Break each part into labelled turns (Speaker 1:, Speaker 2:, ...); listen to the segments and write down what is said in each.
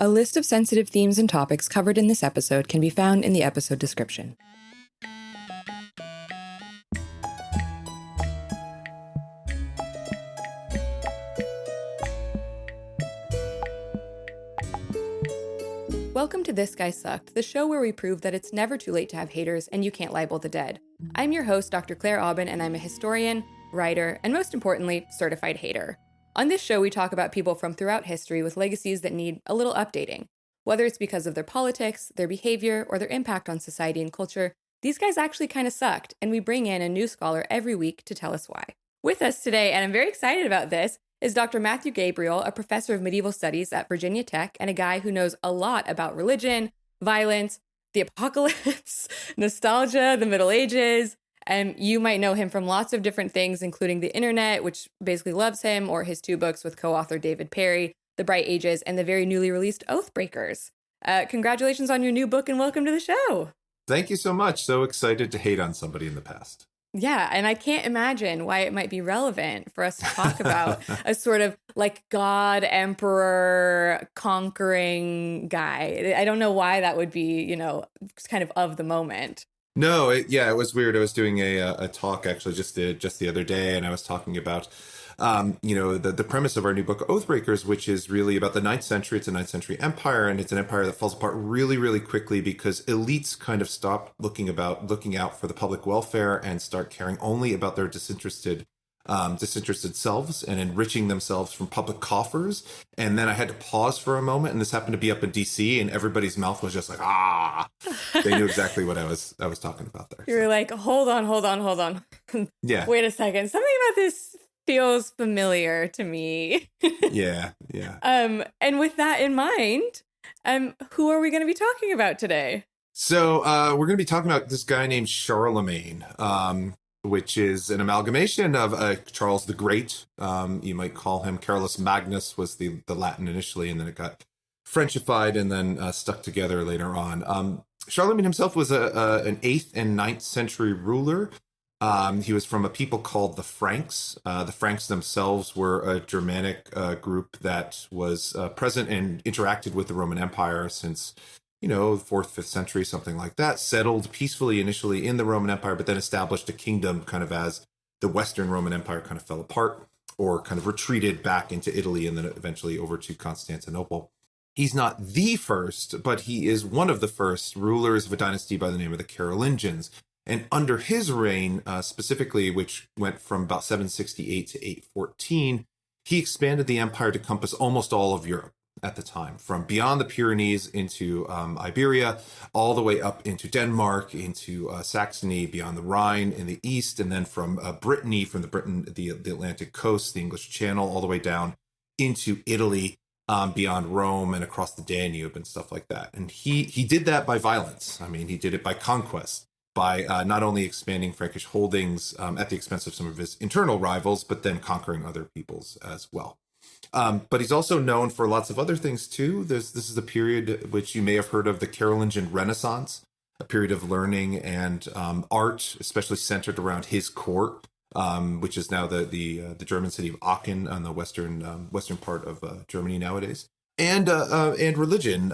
Speaker 1: A list of sensitive themes and topics covered in this episode can be found in the episode description. Welcome to This Guy Sucked, the show where we prove that it's never too late to have haters and you can't libel the dead. I'm your host, Dr. Claire Aubin, and I'm a historian, writer, and most importantly, certified hater. On this show, we talk about people from throughout history with legacies that need a little updating. Whether it's because of their politics, their behavior, or their impact on society and culture, these guys actually kind of sucked, and we bring in a new scholar every week to tell us why. With us today, and I'm very excited about this, is Dr. Matthew Gabriele, a professor of medieval studies at Virginia Tech, and a guy who knows a lot about religion, violence, the apocalypse, nostalgia, the Middle Ages. And you might know him from lots of different things, including the internet, which basically loves him, or his two books with co-author David Perry, The Bright Ages, and the very newly released Oathbreakers. Congratulations on your new book and welcome to the show.
Speaker 2: Thank you so much. So excited to hate on somebody in the past.
Speaker 1: Yeah, and I can't imagine why it might be relevant for us to talk about a sort of like God, emperor, conquering guy. I don't know why that would be, kind of the moment.
Speaker 2: No, it was weird. I was doing a talk actually just the other day, and I was talking about, the premise of our new book, Oathbreakers, which is really about the 9th century. It's a 9th century empire, and it's an empire that falls apart really, really quickly because elites kind of stop looking out for the public welfare and start caring only about their disinterested selves and enriching themselves from public coffers. And then I had to pause for a moment, and this happened to be up in DC, and everybody's mouth was just like, they knew exactly what I was talking about there.
Speaker 1: You were like, hold on.
Speaker 2: Yeah.
Speaker 1: Wait a second. Something about this feels familiar to me.
Speaker 2: Yeah.
Speaker 1: And with that in mind, who are we going to be talking about today?
Speaker 2: So we're going to be talking about this guy named Charlemagne, which is an amalgamation of Charles the Great. You might call him Carolus Magnus was the Latin initially, and then it got Frenchified and then stuck together later on. Charlemagne himself was an 8th and 9th century ruler. He was from a people called the Franks. The Franks themselves were a Germanic group that was present and interacted with the Roman Empire since, 4th, 5th century, something like that, settled peacefully initially in the Roman Empire, but then established a kingdom kind of as the Western Roman Empire kind of fell apart or kind of retreated back into Italy and then eventually over to Constantinople. He's not the first, but he is one of the first rulers of a dynasty by the name of the Carolingians. And under his reign, specifically, which went from about 768 to 814, he expanded the empire to encompass almost all of Europe at the time, from beyond the Pyrenees into Iberia, all the way up into Denmark, into Saxony, beyond the Rhine in the east, and then from Brittany, from the Atlantic coast, the English Channel, all the way down into Italy, beyond Rome and across the Danube and stuff like that. And he did that by violence. I mean, he did it by conquest, by not only expanding Frankish holdings at the expense of some of his internal rivals, but then conquering other peoples as well. But he's also known for lots of other things too. This is a period which you may have heard of, the Carolingian Renaissance, a period of learning and art, especially centered around his court, which is now the German city of Aachen on the western part of Germany nowadays. And religion,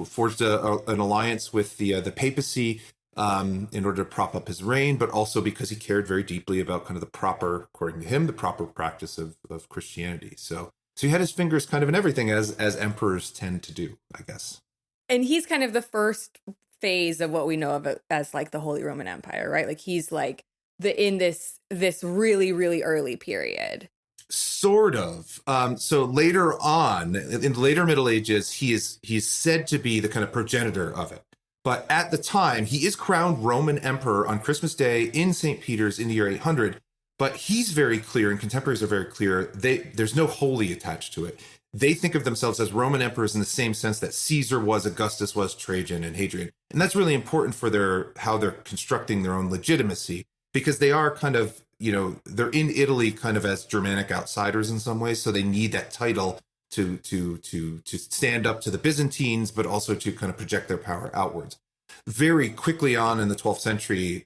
Speaker 2: forged an alliance with the papacy in order to prop up his reign, but also because he cared very deeply about kind of according to him, the proper practice of Christianity. So he had his fingers kind of in everything, as emperors tend to do, I guess.
Speaker 1: And he's kind of the first phase of what we know of as like the Holy Roman Empire, right? Like he's like in this really, really early period.
Speaker 2: Sort of. So later on, in the later Middle Ages, he's said to be the kind of progenitor of it. But at the time, he is crowned Roman emperor on Christmas Day in St. Peter's in the year 800. But he's very clear, and contemporaries are very clear, there's no holy attached to it. They think of themselves as Roman emperors in the same sense that Caesar was, Augustus was, Trajan, and Hadrian. And that's really important for how they're constructing their own legitimacy, because they are kind of, they're in Italy kind of as Germanic outsiders in some ways. So they need that title to stand up to the Byzantines, but also to kind of project their power outwards. Very quickly on in the 12th century,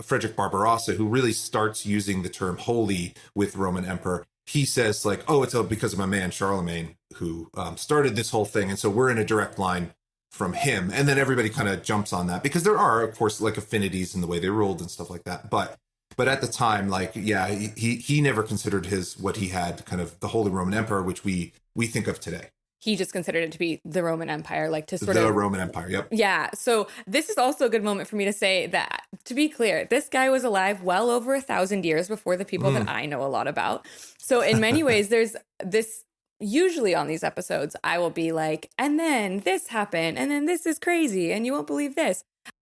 Speaker 2: Frederick Barbarossa, who really starts using the term holy with Roman emperor, he says like, oh, it's because of my man Charlemagne, who started this whole thing. And so we're in a direct line from him. And then everybody kind of jumps on that because there are, of course, like affinities in the way they ruled and stuff like that. But at the time, like, yeah, he never considered what he had kind of the Holy Roman Emperor, which we think of today.
Speaker 1: He just considered it to be the Roman Empire, like to sort
Speaker 2: the
Speaker 1: of...
Speaker 2: Roman Empire, yep.
Speaker 1: Yeah, so this is also a good moment for me to say that, to be clear, this guy was alive well over 1,000 years before the people that I know a lot about. So in many ways, there's this... Usually on these episodes, I will be like, and then this happened, and then this is crazy, and you won't believe this.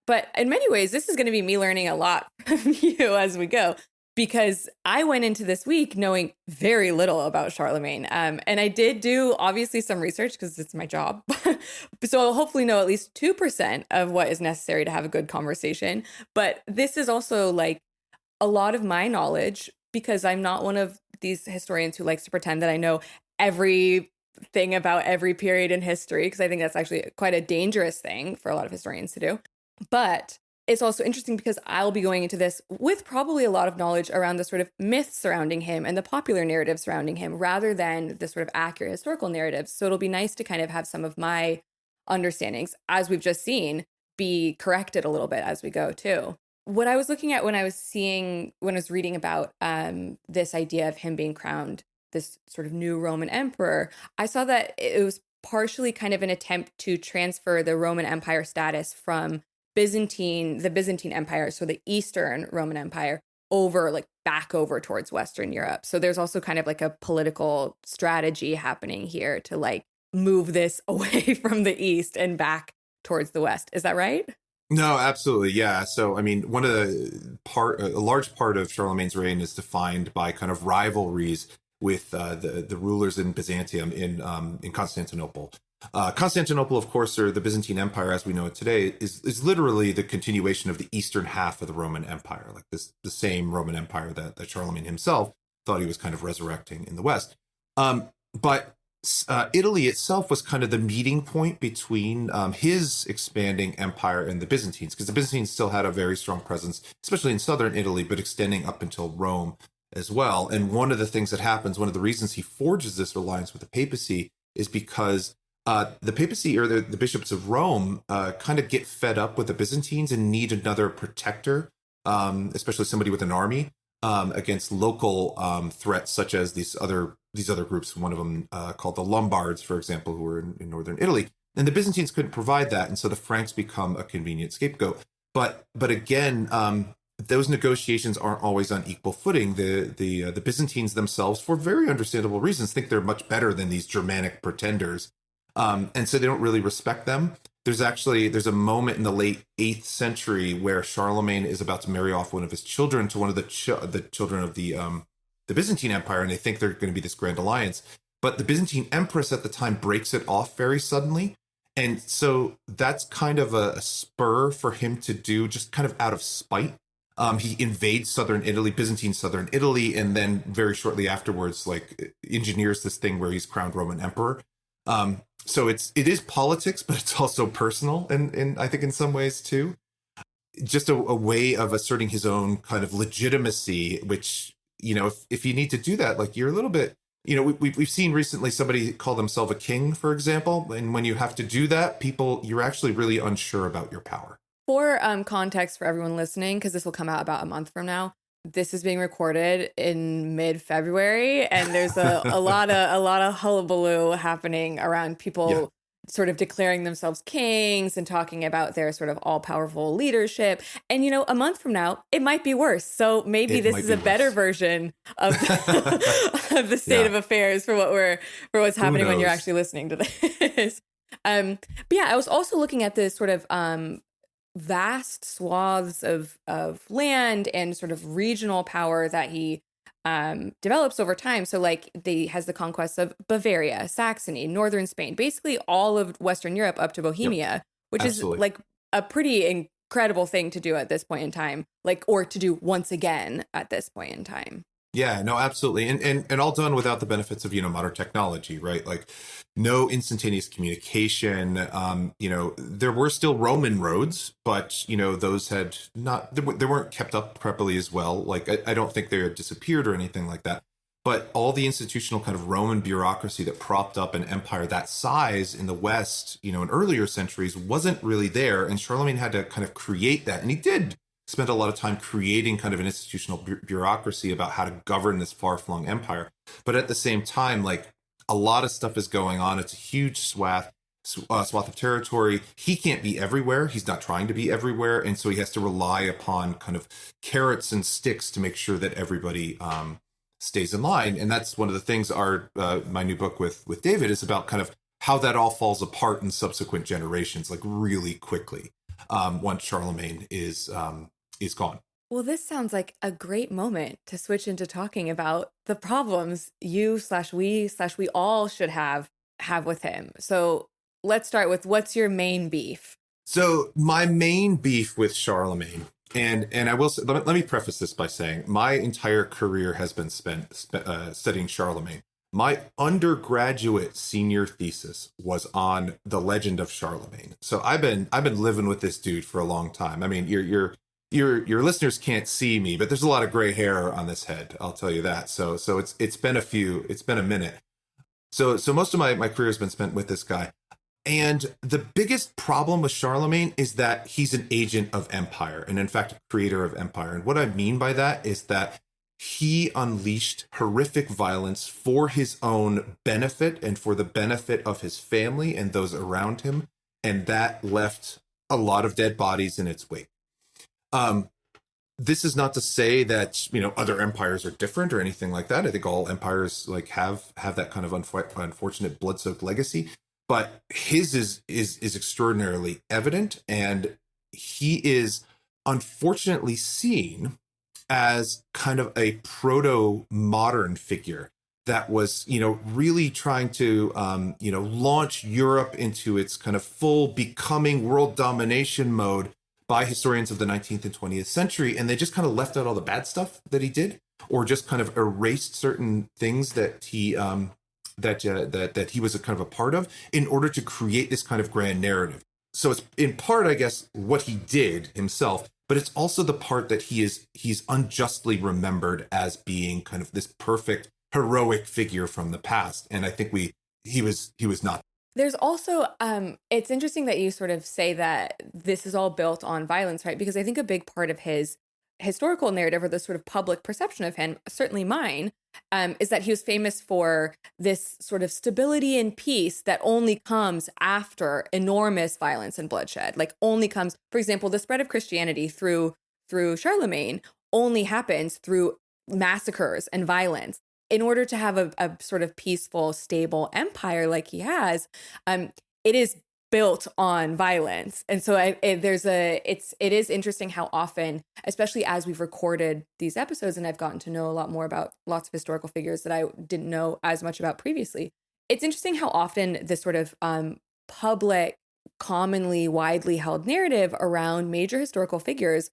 Speaker 1: But in many ways, this is going to be me learning a lot from you as we go, because I went into this week knowing very little about Charlemagne. And I did do, obviously, some research because it's my job. So I'll hopefully know at least 2% of what is necessary to have a good conversation. But this is also like a lot of my knowledge, because I'm not one of these historians who likes to pretend that I know everything about every period in history, because I think that's actually quite a dangerous thing for a lot of historians to do. But it's also interesting because I'll be going into this with probably a lot of knowledge around the sort of myths surrounding him and the popular narrative surrounding him, rather than the sort of accurate historical narratives. So it'll be nice to kind of have some of my understandings, as we've just seen, be corrected a little bit as we go too. What I was looking at when I was reading about this idea of him being crowned this sort of new Roman emperor, I saw that it was partially kind of an attempt to transfer the Roman Empire status from the Byzantine Empire, so the Eastern Roman Empire, back over towards Western Europe. So there's also kind of like a political strategy happening here to like move this away from the East and back towards the West. Is that right?
Speaker 2: No, absolutely. Yeah. So, I mean, a large part of Charlemagne's reign is defined by kind of rivalries with the rulers in Byzantium, in Constantinople. Constantinople, of course, or the Byzantine Empire as we know it today, is literally the continuation of the eastern half of the Roman Empire, like the same Roman Empire that Charlemagne himself thought he was kind of resurrecting in the West. But Italy itself was kind of the meeting point between his expanding empire and the Byzantines, because the Byzantines still had a very strong presence, especially in southern Italy, but extending up until Rome as well. And one of the things that happens, one of the reasons he forges this alliance with the papacy, is because the papacy, or the bishops of Rome, kind of get fed up with the Byzantines and need another protector, especially somebody with an army, against local threats such as these other groups. One of them called the Lombards, for example, who were in northern Italy. And the Byzantines couldn't provide that, and so the Franks become a convenient scapegoat. But again, those negotiations aren't always on equal footing. The Byzantines themselves, for very understandable reasons, think they're much better than these Germanic pretenders. And so they don't really respect them. There's a moment in the late 8th century where Charlemagne is about to marry off one of his children to one of the children of the Byzantine Empire, and they think they're going to be this grand alliance. But the Byzantine Empress at the time breaks it off very suddenly. And so that's kind of a spur for him to do, just kind of out of spite. He invades Byzantine southern Italy, and then very shortly afterwards, like, engineers this thing where he's crowned Roman emperor. So it is politics, but it's also personal, and I think in some ways too, just a way of asserting his own kind of legitimacy. Which, if you need to do that, like, you're a little bit, we've seen recently somebody call themselves a king, for example, and when you have to do that, you're actually really unsure about your power.
Speaker 1: For context for everyone listening, because this will come out about a month from now, this is being recorded in mid-February, and there's a lot of hullabaloo happening around people sort of declaring themselves kings and talking about their sort of all-powerful leadership. And a month from now, it might be worse. So maybe this is a better version of of the state of affairs for what's happening when you're actually listening to this. But yeah, I was also looking at this sort of vast swaths of land and sort of regional power that he develops over time. So like has the conquest of Bavaria, Saxony, northern Spain, basically all of Western Europe up to Bohemia, which is like a pretty incredible thing to do at this point in time, or to do once again at this point in time.
Speaker 2: Yeah, no, absolutely. And all done without the benefits of, modern technology, right? Like, no instantaneous communication. There were still Roman roads, but, those had they weren't kept up properly as well. Like, I don't think they had disappeared or anything like that. but all the institutional kind of Roman bureaucracy that propped up an empire that size in the West, in earlier centuries wasn't really there. And Charlemagne had to kind of create that. And he did spend a lot of time creating kind of an institutional bureaucracy about how to govern this far-flung empire. But at the same time, like, a lot of stuff is going on. It's a huge swath of territory. He can't be everywhere. He's not trying to be everywhere. And so he has to rely upon kind of carrots and sticks to make sure that everybody stays in line. And that's one of the things my new book with David is about, kind of how that all falls apart in subsequent generations, like really quickly, once Charlemagne is gone.
Speaker 1: Well, this sounds like a great moment to switch into talking about the problems you/we all should have with him. So let's start with, what's your main beef?
Speaker 2: So my main beef with Charlemagne, and I will say, let me preface this by saying my entire career has been spent studying Charlemagne. My undergraduate senior thesis was on the legend of Charlemagne. So I've been living with this dude for a long time. I mean, your listeners can't see me, but there's a lot of gray hair on this head. I'll tell you that. So it's been a minute. So most of my career has been spent with this guy. And the biggest problem with Charlemagne is that he's an agent of empire, and in fact, a creator of empire. And what I mean by that is that he unleashed horrific violence for his own benefit and for the benefit of his family and those around him. And that left a lot of dead bodies in its wake. This is not to say that, other empires are different or anything like that. I think all empires have that kind of unfortunate blood-soaked legacy. But his is extraordinarily evident, and he is unfortunately seen as kind of a proto-modern figure that was, really trying to, launch Europe into its kind of full becoming world domination mode by historians of the 19th and 20th century. And they just kind of left out all the bad stuff that he did, or just kind of erased certain things that he that he was a kind of a part of, in order to create this kind of grand narrative. So it's in part, I guess, what he did himself, but it's also the part that he's unjustly remembered as being kind of this perfect heroic figure from the past. And I think he was not.
Speaker 1: There's also, it's interesting that you sort of say that this is all built on violence, right? Because I think a big part of his historical narrative, or the sort of public perception of him, certainly mine, is that he was famous for this sort of stability and peace that only comes after enormous violence and bloodshed. Like, only comes, for example, the spread of Christianity through Charlemagne only happens through massacres and violence. In order to have a sort of peaceful, stable empire like he has, it is built on violence. And so it is interesting how often, especially as we've recorded these episodes and I've gotten to know a lot more about lots of historical figures that I didn't know as much about previously, it's interesting how often this sort of public, commonly widely held narrative around major historical figures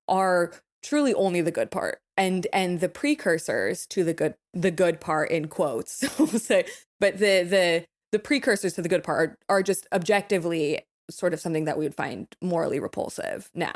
Speaker 1: are truly only the good part, and the precursors to the good part, in quotes, we'll say, but the precursors to the good part are just objectively sort of something that we would find morally repulsive now.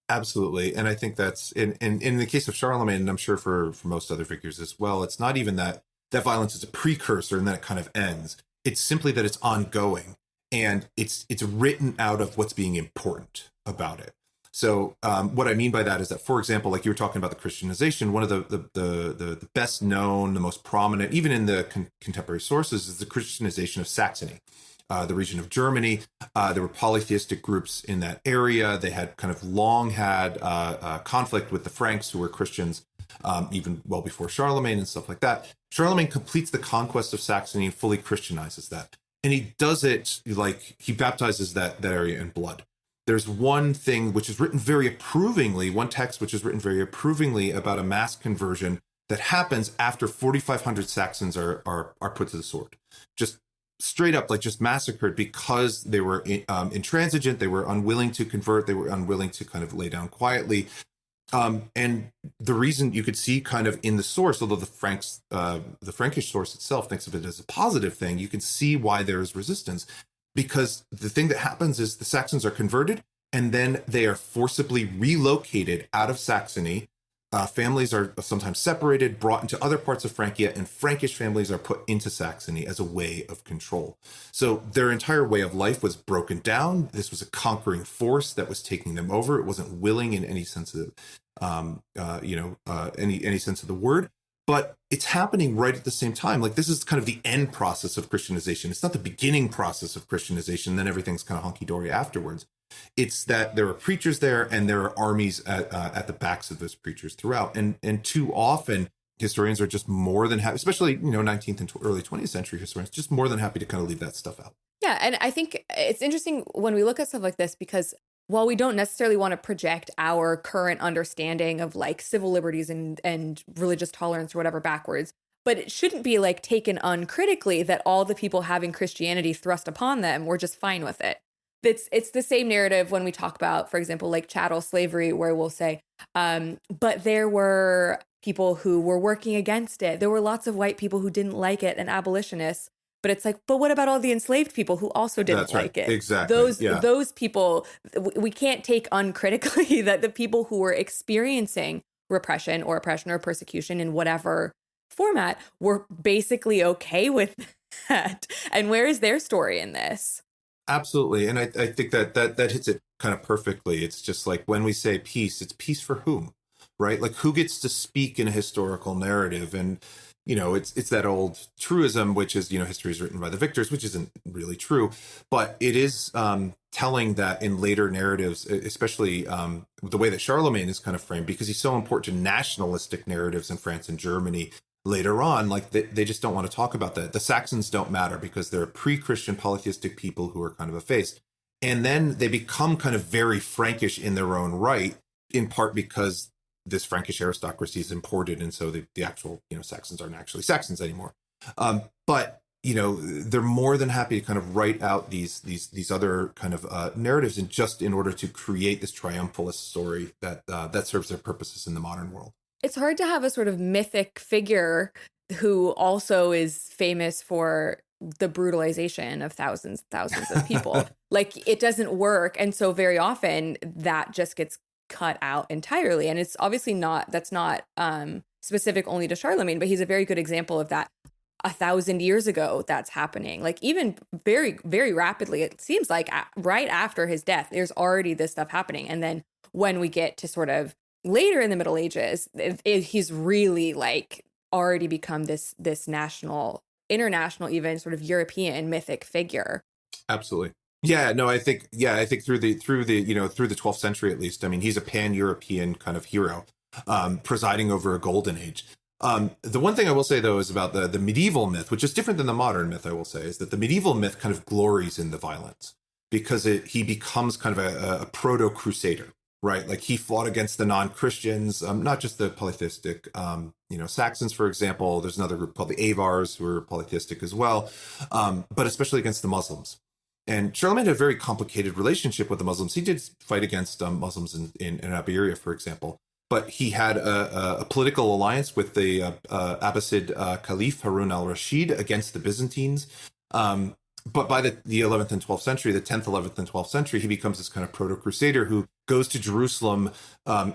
Speaker 2: Absolutely. And I think that's in the case of Charlemagne, and I'm sure for most other figures as well, it's not even that violence is a precursor and then it kind of ends. It's simply that it's ongoing, and it's written out of what's being important about it. So what I mean by that is that, for example, like you were talking about the Christianization, one of the best known, the most prominent, even in the contemporary sources, is the Christianization of Saxony, the region of Germany. There were polytheistic groups in that area. They had kind of long had conflict with the Franks, who were Christians, even well before Charlemagne and stuff like that. Charlemagne completes the conquest of Saxony and fully Christianizes that. And he does it like he baptizes that area in blood. There's one thing which is written very approvingly, one text which is written very approvingly about a mass conversion that happens after 4,500 Saxons are put to the sword. Just straight up, like just massacred because they were intransigent, they were unwilling to convert, they were unwilling to kind of lay down quietly. And the reason you could see kind of in the source, although the Frankish source itself thinks of it as a positive thing, you can see why there is resistance. Because the thing that happens is the Saxons are converted, and then they are forcibly relocated out of Saxony Families are sometimes separated, brought into other parts of Francia, and Frankish families are put into Saxony as a way of control. So their entire way of life was broken down. This was a conquering force that was taking them over. It wasn't willing in any sense of, any sense of the word. But it's happening right at the same time. Like, this is kind of the end process of Christianization. It's not the beginning process of Christianization. Then everything's kind of hunky-dory afterwards. It's that there are preachers there and there are armies at the backs of those preachers throughout. And too often historians are just more than happy, especially, 19th and early 20th century historians, just more than happy to kind of leave that stuff out.
Speaker 1: Yeah. And I think it's interesting when we look at stuff like this, because while we don't necessarily want to project our current understanding of like civil liberties and religious tolerance or whatever backwards, but it shouldn't be like taken uncritically that all the people having Christianity thrust upon them were just fine with it. It's the same narrative when we talk about, for example, like chattel slavery, where we'll say, but there were people who were working against it. There were lots of white people who didn't like it and abolitionists. But it's like, but what about all the enslaved people who also didn't like it?
Speaker 2: Exactly.
Speaker 1: Those people, we can't take uncritically that the people who were experiencing oppression or persecution in whatever format were basically okay with that. And where is their story in this?
Speaker 2: Absolutely. And I think that hits it kind of perfectly. It's just like when we say peace, it's peace for whom, right? Like, who gets to speak in a historical narrative? And it's that old truism, which is, history is written by the victors, which isn't really true. But it is telling that in later narratives, especially the way that Charlemagne is kind of framed, because he's so important to nationalistic narratives in France and Germany later on, like they just don't want to talk about that. The Saxons don't matter because they're pre-Christian polytheistic people who are kind of effaced. And then they become kind of very Frankish in their own right, in part because this Frankish aristocracy is imported, and so the actual Saxons aren't actually Saxons anymore. But they're more than happy to kind of write out these other kind of narratives, and just in order to create this triumphalist story that serves their purposes in the modern world.
Speaker 1: It's hard to have a sort of mythic figure who also is famous for the brutalization of thousands of people. Like, it doesn't work, and so very often that just gets cut out entirely. And it's obviously that's not specific only to Charlemagne, but he's a very good example of that. 1,000 years ago, that's happening. Like, even very, very rapidly, it seems like right after his death, there's already this stuff happening. And then when we get to sort of later in the Middle Ages, he's really like already become this national, international, even sort of European mythic figure.
Speaker 2: Absolutely. Yeah, no, I think through the 12th century, at least, I mean, he's a pan-European kind of hero, presiding over a golden age. The one thing I will say, though, is about the medieval myth, which is different than the modern myth, I will say, is that the medieval myth kind of glories in the violence because he becomes kind of a proto-crusader, right? Like, he fought against the non-Christians, not just the polytheistic, Saxons, for example. There's another group called the Avars who are polytheistic as well, but especially against the Muslims. And Charlemagne had a very complicated relationship with the Muslims. He did fight against Muslims in Iberia, for example. But he had a political alliance with the Abbasid Caliph Harun al-Rashid against the Byzantines. But by the 11th and 12th century, the 10th, 11th, and 12th century, he becomes this kind of proto-crusader who goes to Jerusalem.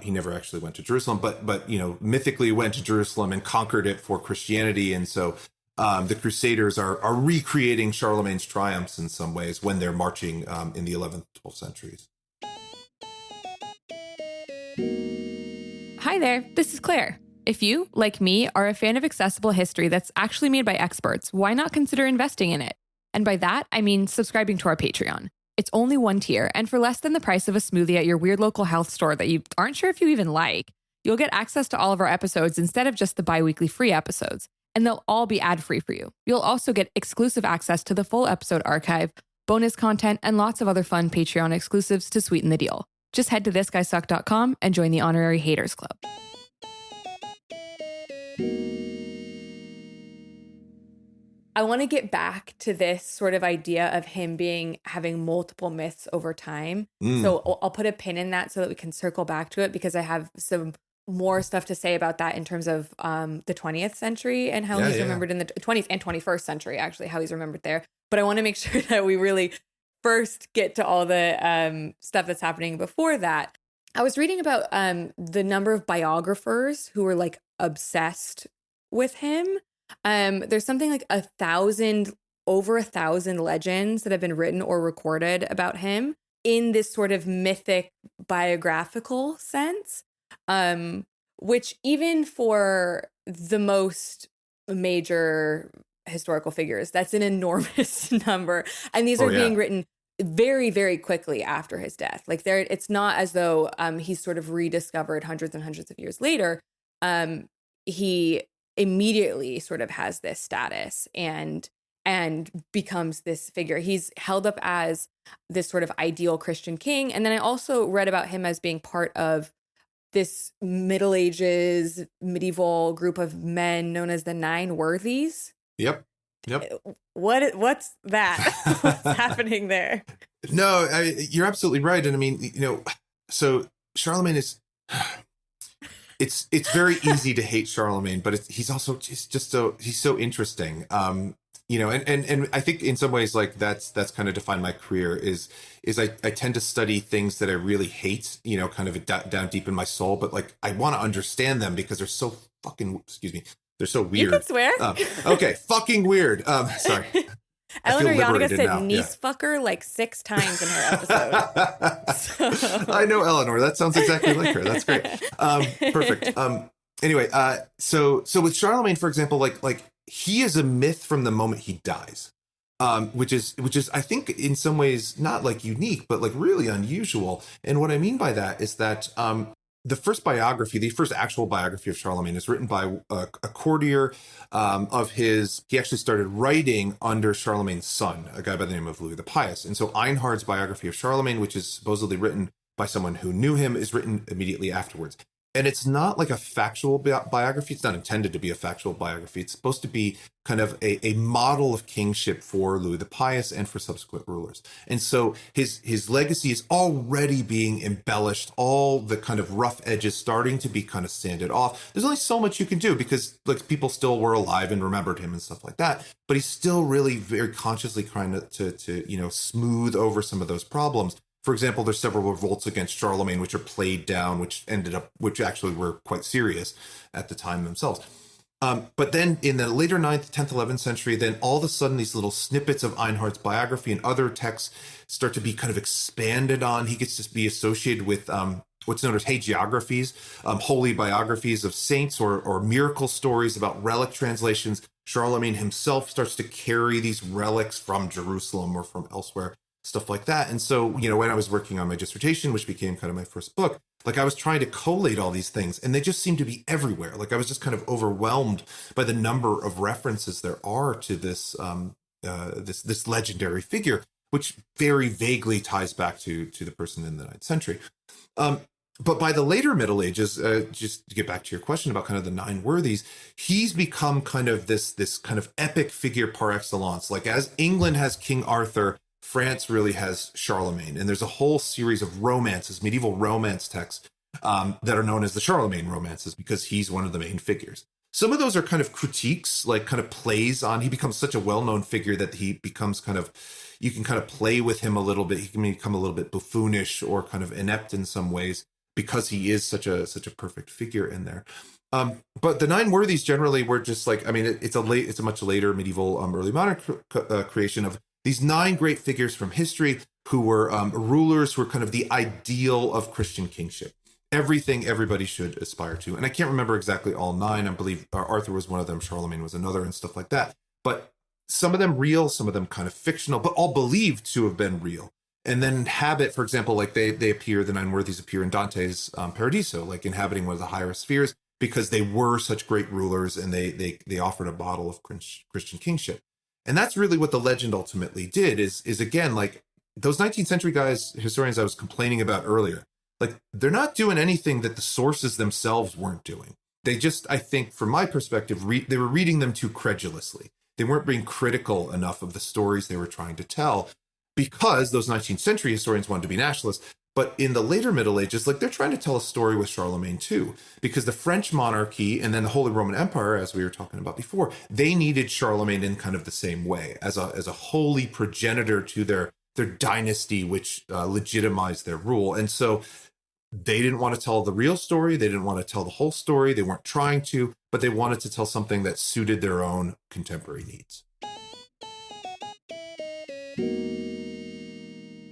Speaker 2: He never actually went to Jerusalem, but mythically went to Jerusalem and conquered it for Christianity. And so the Crusaders are recreating Charlemagne's triumphs in some ways when they're marching in the 11th, 12th centuries.
Speaker 1: Hi there, this is Claire. If you, like me, are a fan of accessible history that's actually made by experts, why not consider investing in it? And by that, I mean subscribing to our Patreon. It's only one tier, and for less than the price of a smoothie at your weird local health store that you aren't sure if you even like, you'll get access to all of our episodes instead of just the bi-weekly free episodes. And they'll all be ad-free for you. You'll also get exclusive access to the full episode archive, bonus content, and lots of other fun Patreon exclusives to sweeten the deal. Just head to thisguysuck.com and join the Honorary Haters Club. I want to get back to this sort of idea of him having multiple myths over time. So I'll put a pin in that so that we can circle back to it, because I have some more stuff to say about that in terms of the 20th century and how he's remembered in the 20th and 21st century, actually, how he's remembered there. But I want to make sure that we really first get to all the stuff that's happening before that. I was reading about the number of biographers who were like obsessed with him. There's something like over 1,000 legends that have been written or recorded about him in this sort of mythic biographical sense, which even for the most major historical figures, that's an enormous number. And these are being written very, very quickly after his death. Like it's not as though he's sort of rediscovered hundreds and hundreds of years later. He immediately sort of has this status and becomes this figure. He's held up as this sort of ideal Christian king. And then I also read about him as being part of this Middle Ages medieval group of men known as the Nine Worthies.
Speaker 2: Yep.
Speaker 1: What's that? What's happening there?
Speaker 2: No, you're absolutely right. And I mean, so Charlemagne is, it's very easy to hate Charlemagne, but he's also he's so interesting. And I think in some ways, like that's kind of defined my career is I tend to study things that I really hate, kind of down deep in my soul, but like I want to understand them because they're so fucking, they're so weird.
Speaker 1: You can swear.
Speaker 2: Okay, fucking weird. Sorry.
Speaker 1: Eleanor Yoniga said niece fucker like 6 times in her episode.
Speaker 2: I know Eleanor. That sounds exactly like her. That's great. Perfect. Anyway, so with Charlemagne, for example, like he is a myth from the moment he dies, which is I think in some ways not like unique, but like really unusual. And what I mean by that is that the first actual biography of Charlemagne is written by a courtier of his. He actually started writing under Charlemagne's son, a guy by the name of Louis the Pious. And so Einhard's biography of Charlemagne, which is supposedly written by someone who knew him, is written immediately afterwards. And it's not like a factual biography. It's not intended to be a factual biography. It's supposed to be kind of a model of kingship for Louis the Pious and for subsequent rulers. And so his legacy is already being embellished, all the kind of rough edges starting to be kind of sanded off. There's only so much you can do because like people still were alive and remembered him and stuff like that. But he's still really very consciously trying to smooth over some of those problems. For example, there's several revolts against Charlemagne, which are played down, which actually were quite serious at the time themselves. But then in the later 9th, 10th, 11th century, then all of a sudden these little snippets of Einhard's biography and other texts start to be kind of expanded on. He gets to be associated with what's known as hagiographies, holy biographies of saints or miracle stories about relic translations. Charlemagne himself starts to carry these relics from Jerusalem or from elsewhere. Stuff like that. And so, when I was working on my dissertation, which became kind of my first book, like I was trying to collate all these things and they just seemed to be everywhere. Like I was just kind of overwhelmed by the number of references there are to this, this legendary figure, which very vaguely ties back to the person in the 9th century. But by the later Middle Ages, just to get back to your question about kind of the Nine Worthies, he's become kind of this kind of epic figure par excellence. Like as England has King Arthur, France really has Charlemagne, and there's a whole series of romances, medieval romance texts that are known as the Charlemagne romances because he's one of the main figures. Some of those are kind of critiques, like kind of plays on. He becomes such a well-known figure that he becomes you can kind of play with him a little bit. He can become a little bit buffoonish or kind of inept in some ways because he is such a perfect figure in there. But the Nine Worthies generally were just like, I mean, it's a much later medieval, early modern creation of these 9 great figures from history who were rulers who were kind of the ideal of Christian kingship. Everything everybody should aspire to. And I can't remember exactly all 9. I believe Arthur was one of them, Charlemagne was another, and stuff like that. But some of them real, some of them kind of fictional, but all believed to have been real. And then habit, for example, like they appear, the Nine Worthies appear in Dante's Paradiso, like inhabiting one of the higher spheres because they were such great rulers and they offered a model of Christian kingship. And that's really what the legend ultimately did is again, like those 19th century historians I was complaining about earlier, like they're not doing anything that the sources themselves weren't doing. They just, I think from my perspective, they were reading them too credulously. They weren't being critical enough of the stories they were trying to tell because those 19th century historians wanted to be nationalists. But in the later Middle Ages, like they're trying to tell a story with Charlemagne too, because the French monarchy and then the Holy Roman Empire, as we were talking about before, they needed Charlemagne in kind of the same way as a holy progenitor to their dynasty, which legitimized their rule. And so They didn't want to tell the real story. They didn't want to tell the whole story. They weren't trying to, but they wanted to tell something that suited their own contemporary needs.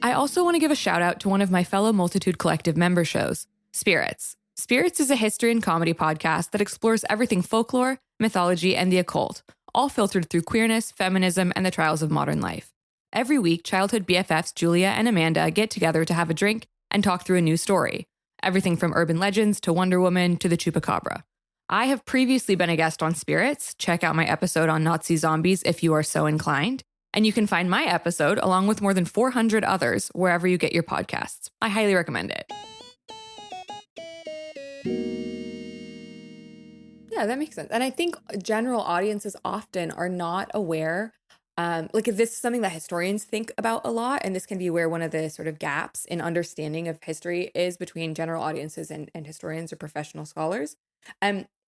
Speaker 1: I also want to give a shout out to one of my fellow Multitude Collective member shows, Spirits. Spirits is a history and comedy podcast that explores everything folklore, mythology, and the occult, all filtered through queerness, feminism, and the trials of modern life. Every week, childhood BFFs Julia and Amanda get together to have a drink and talk through a new story, everything from urban legends to Wonder Woman to the Chupacabra. I have previously been a guest on Spirits. Check out my episode on Nazi zombies if you are so inclined. And you can find my episode, along with more than 400 others, wherever you get your podcasts. I highly recommend it. Yeah, that makes sense. And I think general audiences often are not aware. Like if this is something that historians think about a lot, and this can be where one of the sort of gaps in understanding of history is between general audiences and historians or professional scholars,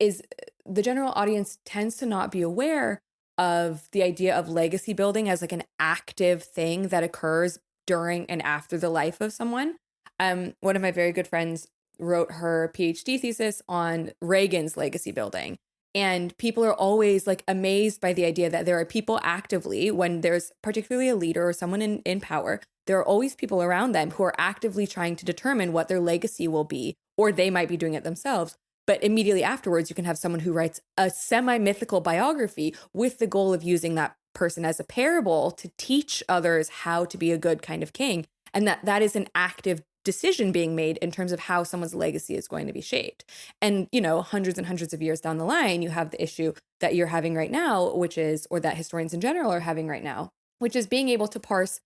Speaker 1: is the general audience tends to not be aware of the idea of legacy building as like an active thing that occurs during and after the life of someone. One of my very good friends wrote her PhD thesis on Reagan's legacy building. And people are always like amazed by the idea that there are people actively, when there's particularly a leader or someone in power, there are always people around them who are actively trying to determine what their legacy will be, or they might be doing it themselves. But immediately afterwards, you can have someone who writes a semi-mythical biography with the goal of using that person as a parable to teach others how to be a good kind of king. And that is an active decision being made in terms of how someone's legacy is going to be shaped. And, you know, hundreds and hundreds of years down the line, you have the issue that you're having right now, which is, or that historians in general are having right now, which is being able to parse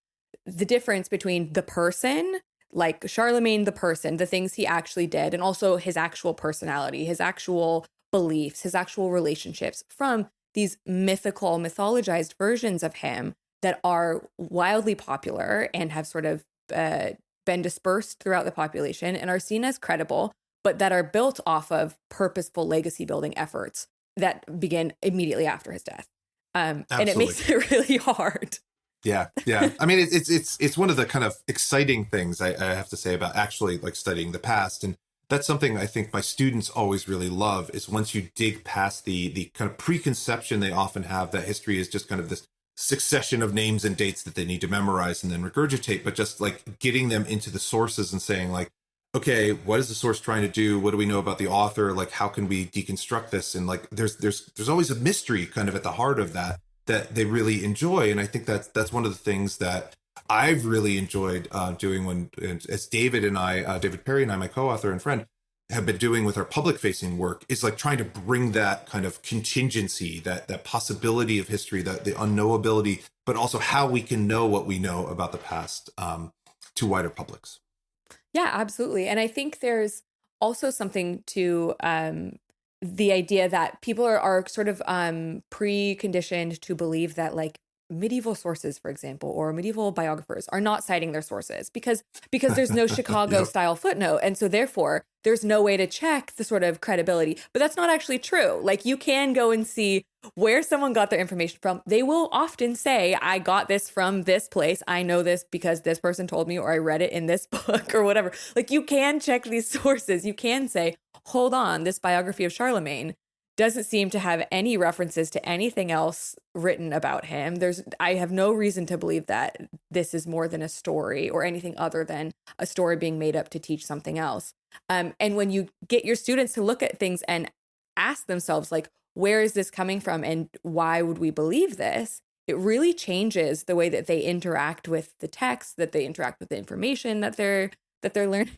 Speaker 1: the difference between the person, like Charlemagne the person, the things he actually did, and also his actual personality, his actual beliefs, his actual relationships, from these mythical, mythologized versions of him that are wildly popular and have sort of been dispersed throughout the population and are seen as credible, but that are built off of purposeful legacy building efforts that begin immediately after his death. And it makes it really hard.
Speaker 2: Yeah. I mean, it's one of the kind of exciting things I have to say about actually like studying the past. And that's something I think my students always really love, is once you dig past the kind of preconception they often have that history is just kind of this succession of names and dates that they need to memorize and then regurgitate, but just like getting them into the sources and saying like, okay, what is the source trying to do? What do we know about the author? Like, how can we deconstruct this? And like, there's always a mystery kind of at the heart of that they really enjoy. And I think that's one of the things that I've really enjoyed doing when, as David Perry and I, my co-author and friend, have been doing with our public facing work, is like trying to bring that kind of contingency, that possibility of history, the unknowability, but also how we can know what we know about the past to wider publics.
Speaker 1: Yeah, absolutely. And I think there's also something to the idea that people are sort of preconditioned to believe that like medieval sources, for example, or medieval biographers are not citing their sources because there's no Chicago style footnote. And so therefore there's no way to check the sort of credibility. But that's not actually true. Like you can go and see where someone got their information from. They will often say, I got this from this place. I know this because this person told me, or I read it in this book or whatever. Like you can check these sources. You can say, hold on, this biography of Charlemagne doesn't seem to have any references to anything else written about him. I have no reason to believe that this is more than a story or anything other than a story being made up to teach something else. And when you get your students to look at things and ask themselves, like, where is this coming from and why would we believe this? It really changes the way that they interact with the text, that they interact with the information that they're learning.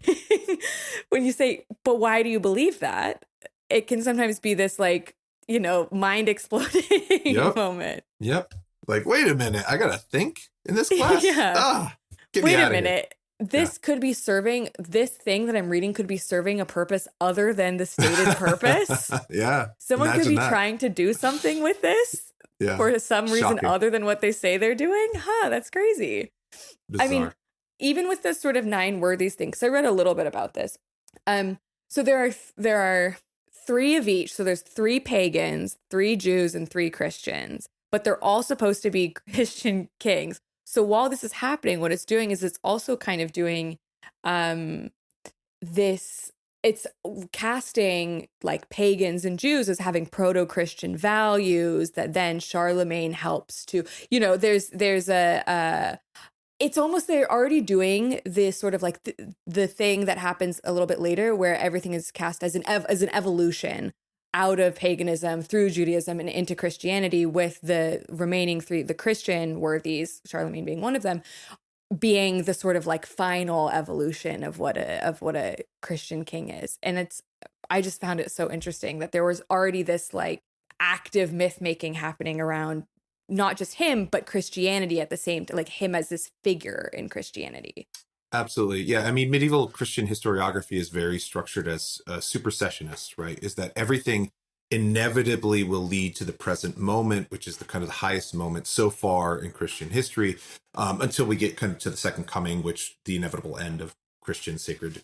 Speaker 1: When you say, but why do you believe that? It can sometimes be this like, mind exploding moment.
Speaker 2: Yep. Like, wait a minute, I gotta think in this class?
Speaker 1: Yeah. Wait a minute. This could be serving, this thing that I'm reading could be serving a purpose other than the stated purpose.
Speaker 2: Yeah.
Speaker 1: Someone could be trying to do something with this for some reason other than what they say they're doing. That's crazy. Bizarre. I mean, even with this sort of 9 worthies thing, so I read a little bit about this. So there are 3 of each. So there's 3 pagans, 3 Jews, and 3 Christians, but they're all supposed to be Christian kings. So while this is happening, what it's doing is it's also kind of doing, this, it's casting like pagans and Jews as having proto-Christian values that then Charlemagne helps to, there's it's almost they're already doing this sort of like the thing that happens a little bit later where everything is cast as an evolution out of paganism through Judaism and into Christianity, with the remaining three, the Christian worthies, Charlemagne being one of them, being the sort of like final evolution of what a Christian king is. And I just found it so interesting that there was already this like active myth making happening around not just him, but Christianity at the same time, like him as this figure in Christianity.
Speaker 2: Absolutely. Yeah. I mean, medieval Christian historiography is very structured as supersessionist, right? Is that everything inevitably will lead to the present moment, which is the kind of the highest moment so far in Christian history, until we get kind of to the second coming, which the inevitable end of Christian sacred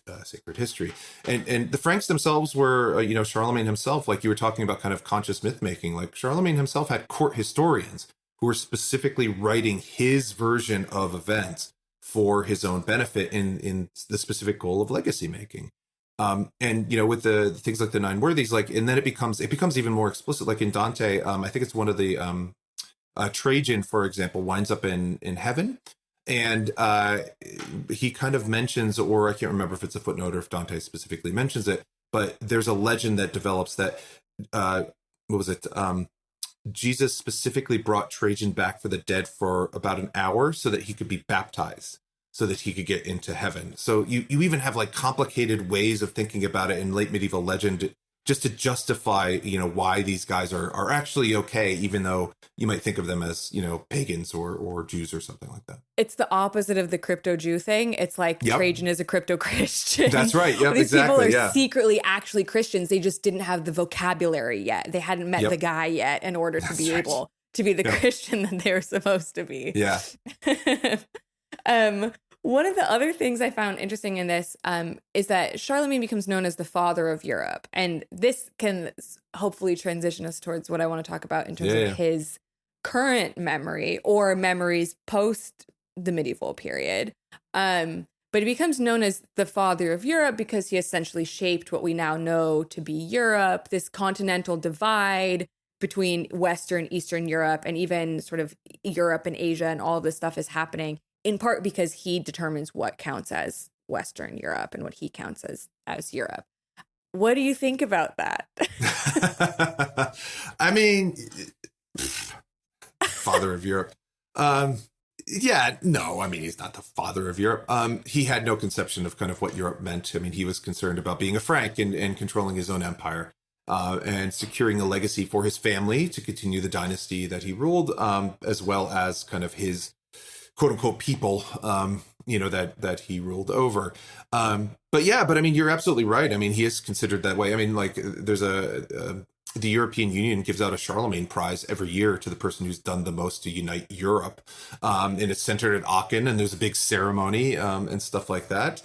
Speaker 2: history. And the Franks themselves were, Charlemagne himself, like you were talking about kind of conscious myth making, like Charlemagne himself had court historians who were specifically writing his version of events for his own benefit in the specific goal of legacy making. And with the things like the nine worthies, like, and then it becomes even more explicit, like in Dante. I think it's one of the Trajan, for example, winds up in heaven, and he kind of mentions, or I can't remember if it's a footnote or if Dante specifically mentions it, but there's a legend that develops that Jesus specifically brought Trajan back for the dead for about an hour so that he could be baptized, so that he could get into heaven. So you even have like complicated ways of thinking about it in late medieval legend, just to justify, why these guys are actually okay, even though you might think of them as, pagans or Jews or something like that.
Speaker 1: It's the opposite of the crypto Jew thing. It's like Trajan is a crypto Christian.
Speaker 2: That's right. Yep,
Speaker 1: these
Speaker 2: exactly.
Speaker 1: people are secretly actually Christians. They just didn't have the vocabulary yet. They hadn't met the guy yet in order to be able to be the Christian that they were supposed to be.
Speaker 2: Yeah.
Speaker 1: One of the other things I found interesting in this is that Charlemagne becomes known as the father of Europe. And this can hopefully transition us towards what I want to talk about in terms of his current memory or memories post the medieval period. But he becomes known as the father of Europe because he essentially shaped what we now know to be Europe, this continental divide between Western, Eastern Europe, and even sort of Europe and Asia, and all of this stuff is happening in part because he determines what counts as Western Europe and what he counts as Europe. What do you think about that?
Speaker 2: I mean, father of Europe. He's not the father of Europe. He had no conception of kind of what Europe meant. I mean, he was concerned about being a Frank and controlling his own empire, and securing a legacy for hhis family to continue the dynasty that he ruled, as well as kind of his quote unquote people, that he ruled over. But I mean, you're absolutely right. I mean, he is considered that way. I mean, like there's the European Union gives out a Charlemagne Prize every year to the person who's done the most to unite Europe. And it's centered at Aachen, and there's a big ceremony, and stuff like that.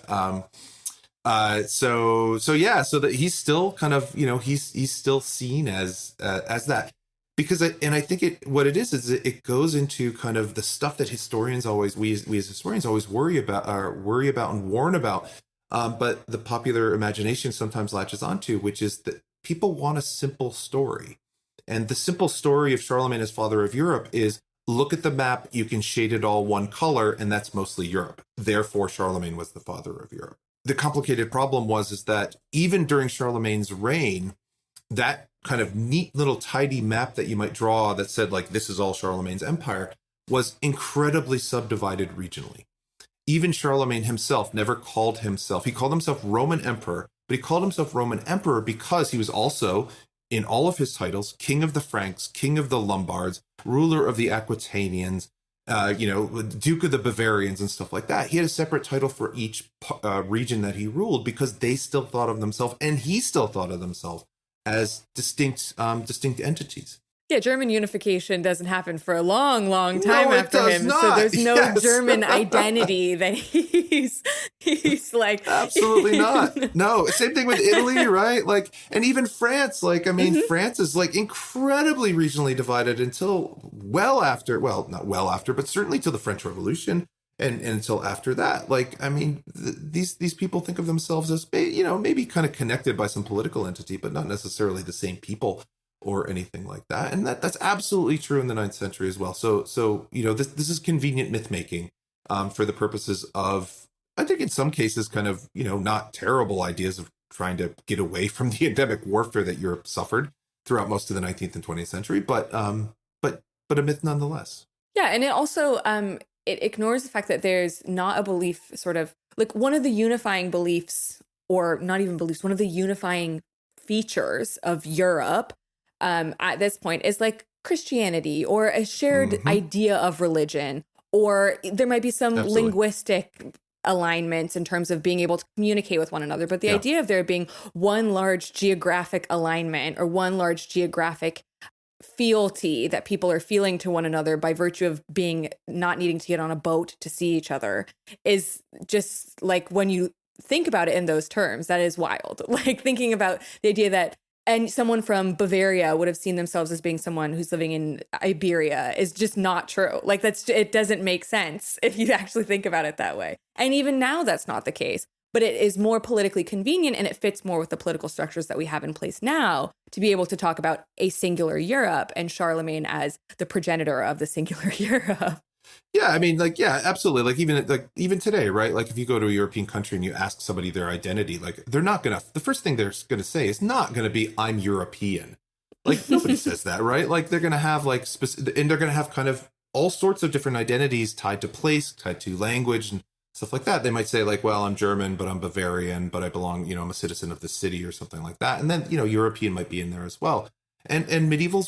Speaker 2: So that he's still kind of, he's still seen as that. Because I think what it is it goes into kind of the stuff that historians we as historians always worry about and warn about, but the popular imagination sometimes latches onto, which is that people want a simple story. And the simple story of Charlemagne as father of Europe is, look at the map, you can shade it all one color, and that's mostly Europe. Therefore, Charlemagne was the father of Europe. The complicated problem is that even during Charlemagne's reign, that kind of neat little tidy map that you might draw that said like this is all Charlemagne's empire was incredibly subdivided regionally. Even Charlemagne himself never called himself, he called himself Roman Emperor, but he called himself Roman Emperor because he was also, in all of his titles, King of the Franks, King of the Lombards, ruler of the Aquitanians, Duke of the Bavarians and stuff like that. He had a separate title for each region that he ruled because they still thought of themselves, and he still thought of themselves, as distinct entities.
Speaker 1: Yeah, German unification doesn't happen for a long, long time after him.
Speaker 2: Not.
Speaker 1: So there's no German identity that he's like.
Speaker 2: Absolutely not. No, same thing with Italy, right? Like, and even France. Like, I mean, France is like incredibly regionally divided until not well after, but certainly till the French Revolution. And until after that, like, I mean, these people think of themselves as, maybe kind of connected by some political entity, but not necessarily the same people or anything like that. And that's absolutely true in the ninth century as well. So this is convenient myth making, for the purposes of, I think in some cases, kind of, not terrible ideas of trying to get away from the endemic warfare that Europe suffered throughout most of the 19th and 20th century, but a myth nonetheless.
Speaker 1: Yeah, and it also it ignores the fact that there's not a belief, sort of like one of the unifying beliefs, or not even beliefs, one of the unifying features of Europe at this point is like Christianity, or a shared idea of religion, or there might be some
Speaker 2: Absolutely.
Speaker 1: linguistic alignments in terms of being able to communicate with one another. But the idea of there being one large geographic alignment, or one large geographic fealty that people are feeling to one another by virtue of being not needing to get on a boat to see each other, is just like, when you think about it in those terms, that is wild. Like thinking about the idea that, and someone from Bavaria would have seen themselves as being someone who's living in Iberia, is just not true. Like it doesn't make sense if you actually think about it that way. And even now that's not the case. But it is more politically convenient, and it fits more with the political structures that we have in place now to be able to talk about a singular Europe and Charlemagne as the progenitor of the singular Europe.
Speaker 2: Yeah, I mean, like, yeah, absolutely. Even today, right? Like, if you go to a European country and you ask somebody their identity, like, they're not gonna. The first thing they're gonna say is not gonna be, "I'm European." Like, nobody says that, right? Like, they're gonna have like and they're gonna have kind of all sorts of different identities tied to place, tied to language, and stuff like that. They might say like, well, I'm German, but I'm Bavarian, but I belong, I'm a citizen of the city, or something like that. And then, European might be in there as well. And medieval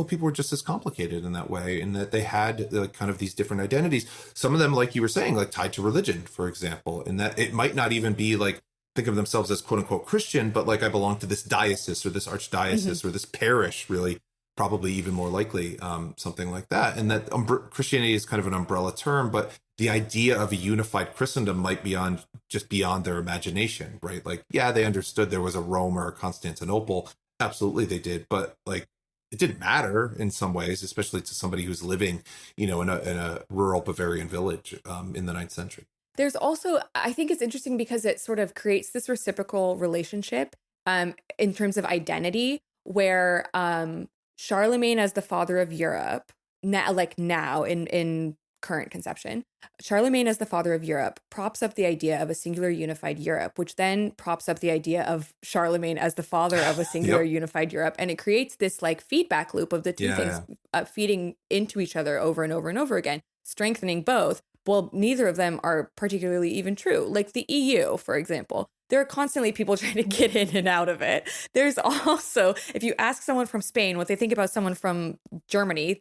Speaker 2: people were just as complicated in that way, in that they had kind of these different identities. Some of them, like you were saying, like tied to religion, for example, in that it might not even be like, think of themselves as quote unquote Christian, but like, I belong to this diocese or this archdiocese or this parish, really, probably even more likely, something like that. And that Christianity is kind of an umbrella term, but the idea of a unified Christendom might be just beyond their imagination, right? Like, yeah, they understood there was a Rome or a Constantinople. Absolutely they did. But like, it didn't matter in some ways, especially to somebody who's living, in a rural Bavarian village, in the ninth century.
Speaker 1: There's also, I think it's interesting because it sort of creates this reciprocal relationship in terms of identity, where Charlemagne as the father of Europe, now in current conception, Charlemagne as the father of Europe props up the idea of a singular unified Europe, which then props up the idea of Charlemagne as the father of a singular unified Europe. And it creates this like feedback loop of the two things feeding into each other over and over and over again, strengthening both. Well, neither of them are particularly even true. Like the EU, for example, there are constantly people trying to get in and out of it. There's also, if you ask someone from Spain what they think about someone from Germany,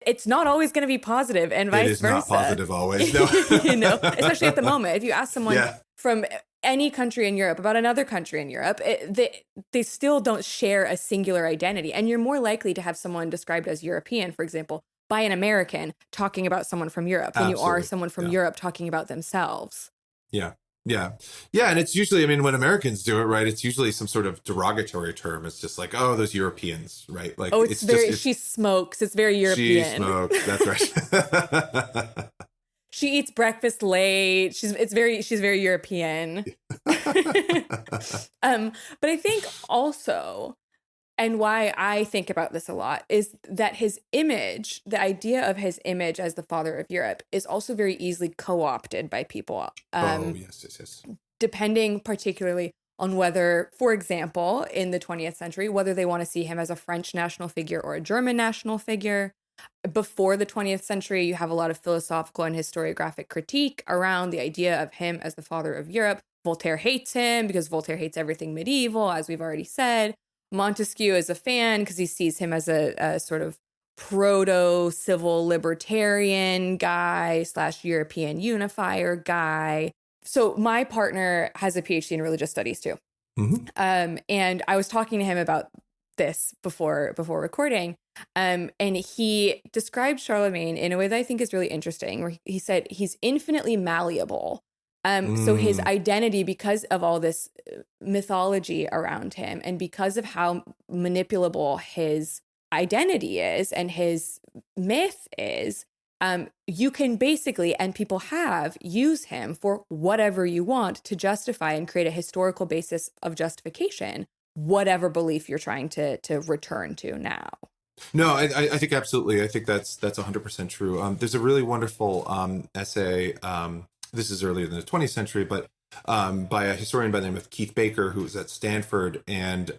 Speaker 1: it's not always going to be positive, and vice versa. It is not
Speaker 2: positive always, no.
Speaker 1: Especially at the moment. If you ask someone from any country in Europe about another country in Europe, they still don't share a singular identity. And you're more likely to have someone described as European, for example, by an American talking about someone from Europe than you are someone from Europe talking about themselves.
Speaker 2: Yeah. And it's usually, I mean, when Americans do it, right, it's usually some sort of derogatory term. It's just like, oh, those Europeans, right? Like,
Speaker 1: she smokes. It's very European.
Speaker 2: She smokes. That's right.
Speaker 1: She eats breakfast late. She's very European. But I think also, and why I think about this a lot, is that his image, the idea of his image as the father of Europe, is also very easily co-opted by people.
Speaker 2: Yes.
Speaker 1: Depending particularly on whether, for example, in the 20th century, whether they want to see him as a French national figure or a German national figure. Before the 20th century, you have a lot of philosophical and historiographic critique around the idea of him as the father of Europe. Voltaire hates him because Voltaire hates everything medieval, as we've already said. Montesquieu is a fan because he sees him as a sort of proto-civil libertarian guy / European unifier guy. So my partner has a PhD in religious studies too. And I was talking to him about this before recording. And he described Charlemagne in a way that I think is really interesting, where he said he's infinitely malleable. So his identity, because of all this mythology around him, and because of how manipulable his identity is and his myth is, you can basically, and people have, use him for whatever you want to justify and create a historical basis of justification, whatever belief you're trying to return to now.
Speaker 2: No, I think absolutely. I think that's 100% true. There's a really wonderful essay. This is earlier than the 20th century, but by a historian by the name of Keith Baker, who was at Stanford, and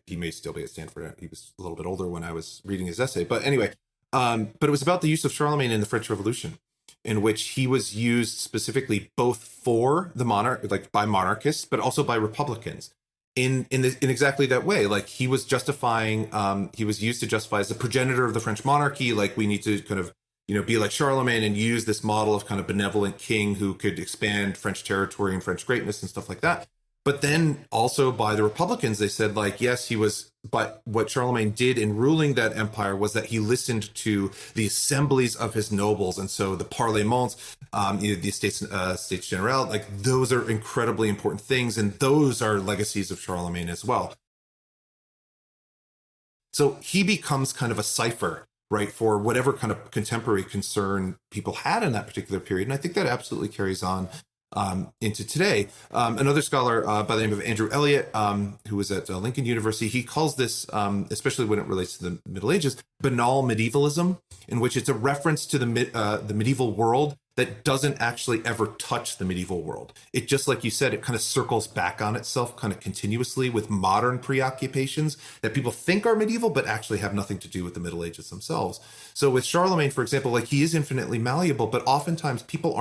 Speaker 2: he may still be at Stanford. He was a little bit older when I was reading his essay, but anyway, but it was about the use of Charlemagne in the French Revolution, in which he was used specifically both for the monarch, like by monarchists, but also by Republicans. In exactly that way, like he was justifying, he was used to justify as the progenitor of the French monarchy. Like we need to kind of, be like Charlemagne and use this model of kind of benevolent king who could expand French territory and French greatness and stuff like that. But then also by the Republicans, they said like, yes, he was, but what Charlemagne did in ruling that empire was that he listened to the assemblies of his nobles. And so the parlements, the States General, like those are incredibly important things. And those are legacies of Charlemagne as well. So he becomes kind of a cipher, right, for whatever kind of contemporary concern people had in that particular period. And I think that absolutely carries on into today. Another scholar by the name of Andrew Elliott, who was at Lincoln University, he calls this, especially when it relates to the Middle Ages, banal medievalism, in which it's a reference to the medieval world that doesn't actually ever touch the medieval world. It just, like you said, it kind of circles back on itself kind of continuously with modern preoccupations that people think are medieval, but actually have nothing to do with the Middle Ages themselves. So with Charlemagne, for example, like he is infinitely malleable, but oftentimes people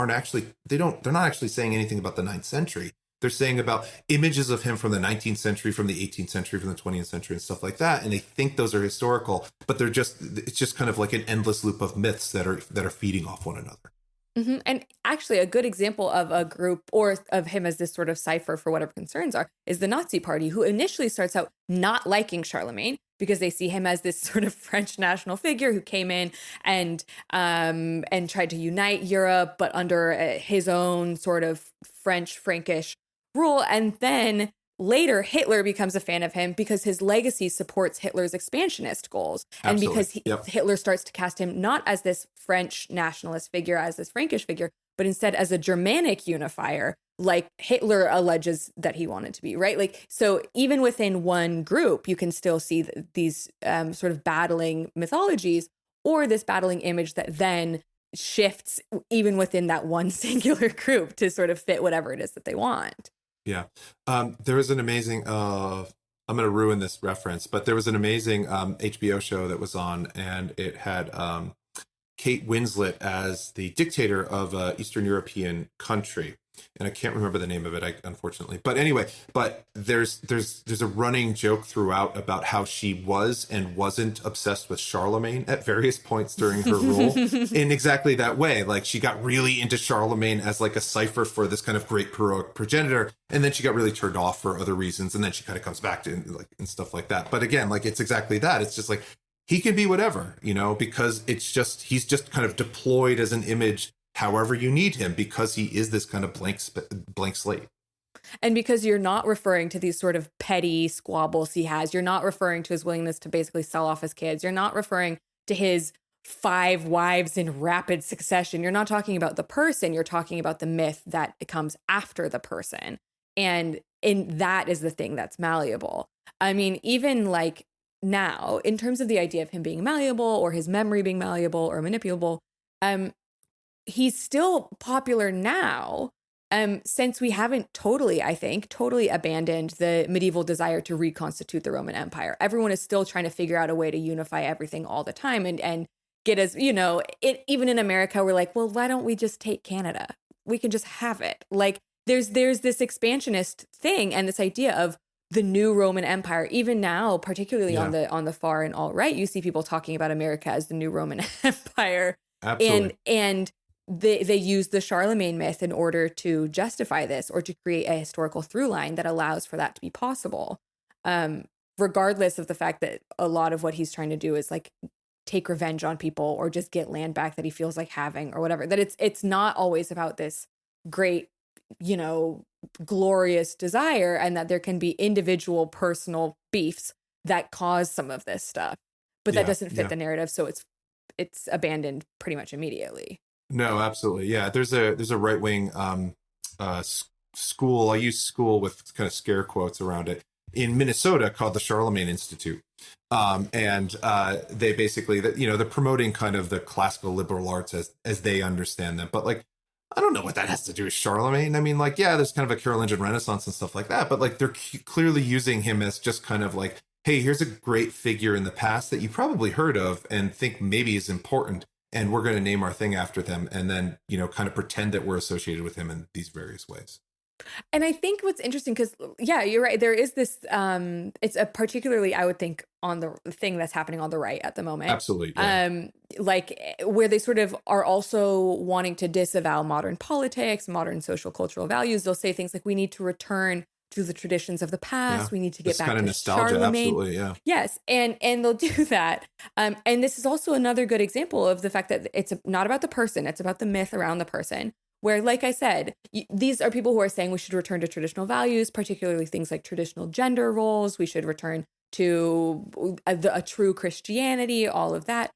Speaker 2: they're not actually saying anything about the 9th century. They're saying about images of him from the 19th century, from the 18th century, from the 20th century and stuff like that. And they think those are historical, but it's just kind of like an endless loop of myths that are feeding off one another.
Speaker 1: Mm-hmm. And actually, a good example of a group or of him as this sort of cipher for whatever concerns are is the Nazi Party, who initially starts out not liking Charlemagne because they see him as this sort of French national figure who came in and tried to unite Europe, but under his own sort of Frankish rule. And then later, Hitler becomes a fan of him because his legacy supports Hitler's expansionist goals.
Speaker 2: Absolutely.
Speaker 1: And because Hitler starts to cast him not as this French nationalist figure, as this Frankish figure, but instead as a Germanic unifier, like Hitler alleges that he wanted to be, right? Like, so even within one group, you can still see these sort of battling mythologies or this battling image that then shifts even within that one singular group to sort of fit whatever it is that they want.
Speaker 2: Yeah. There was an amazing, I'm going to ruin this reference, but there was an amazing HBO show that was on, and it had Kate Winslet as the dictator of an Eastern European country. And I can't remember the name of it, unfortunately. But anyway, there's a running joke throughout about how she was and wasn't obsessed with Charlemagne at various points during her rule in exactly that way. Like she got really into Charlemagne as like a cipher for this kind of great progenitor. And then she got really turned off for other reasons. And then she kind of comes back to like and stuff like that. But again, like it's exactly that. It's just like he can be whatever, because he's just kind of deployed as an image however you need him, because he is this kind of blank slate.
Speaker 1: And because you're not referring to these sort of petty squabbles he has, you're not referring to his willingness to basically sell off his kids, you're not referring to his 5 wives in rapid succession, you're not talking about the person, you're talking about the myth that comes after the person. And that is the thing that's malleable. I mean, even like now, in terms of the idea of him being malleable or his memory being malleable or manipulable, he's still popular now, since we haven't totally abandoned the medieval desire to reconstitute the Roman Empire. Everyone is still trying to figure out a way to unify everything all the time and get as, even in America, we're like, well, why don't we just take Canada? We can just have it. Like there's this expansionist thing and this idea of the new Roman Empire. Even now, particularly on the far and alt-right, you see people talking about America as the new Roman Empire.
Speaker 2: Absolutely.
Speaker 1: And they use the Charlemagne myth in order to justify this or to create a historical through line that allows for that to be possible, regardless of the fact that a lot of what he's trying to do is like take revenge on people or just get land back that he feels like having or whatever. That it's not always about this great, glorious desire, and that there can be individual personal beefs that cause some of this stuff, but that doesn't fit the narrative. So it's abandoned pretty much immediately.
Speaker 2: No, absolutely. Yeah. There's a right wing school. I use school with kind of scare quotes around it in Minnesota called the Charlemagne Institute. And they basically, they're promoting kind of the classical liberal arts as they understand them. But like, I don't know what that has to do with Charlemagne. I mean, like, yeah, there's kind of a Carolingian Renaissance and stuff like that. But like, they're clearly using him as just kind of like, hey, here's a great figure in the past that you probably heard of and think maybe is important. And we're going to name our thing after them. And then, kind of pretend that we're associated with him in these various ways.
Speaker 1: And I think what's interesting, because, yeah, you're right. There is this, it's a particularly, I would think, on the thing that's happening on the right at the moment.
Speaker 2: Absolutely. Yeah.
Speaker 1: Like where they sort of are also wanting to disavow modern politics, modern social cultural values. They'll say things like, we need to return to the traditions of the past. We need to get back
Speaker 2: kind of
Speaker 1: to
Speaker 2: nostalgia.
Speaker 1: Charlemagne.
Speaker 2: Absolutely. Yeah.
Speaker 1: Yes. And they'll do that. And this is also another good example of the fact that it's not about the person. It's about the myth around the person. Where, like I said, these are people who are saying we should return to traditional values, particularly things like traditional gender roles. We should return to a true Christianity, all of that.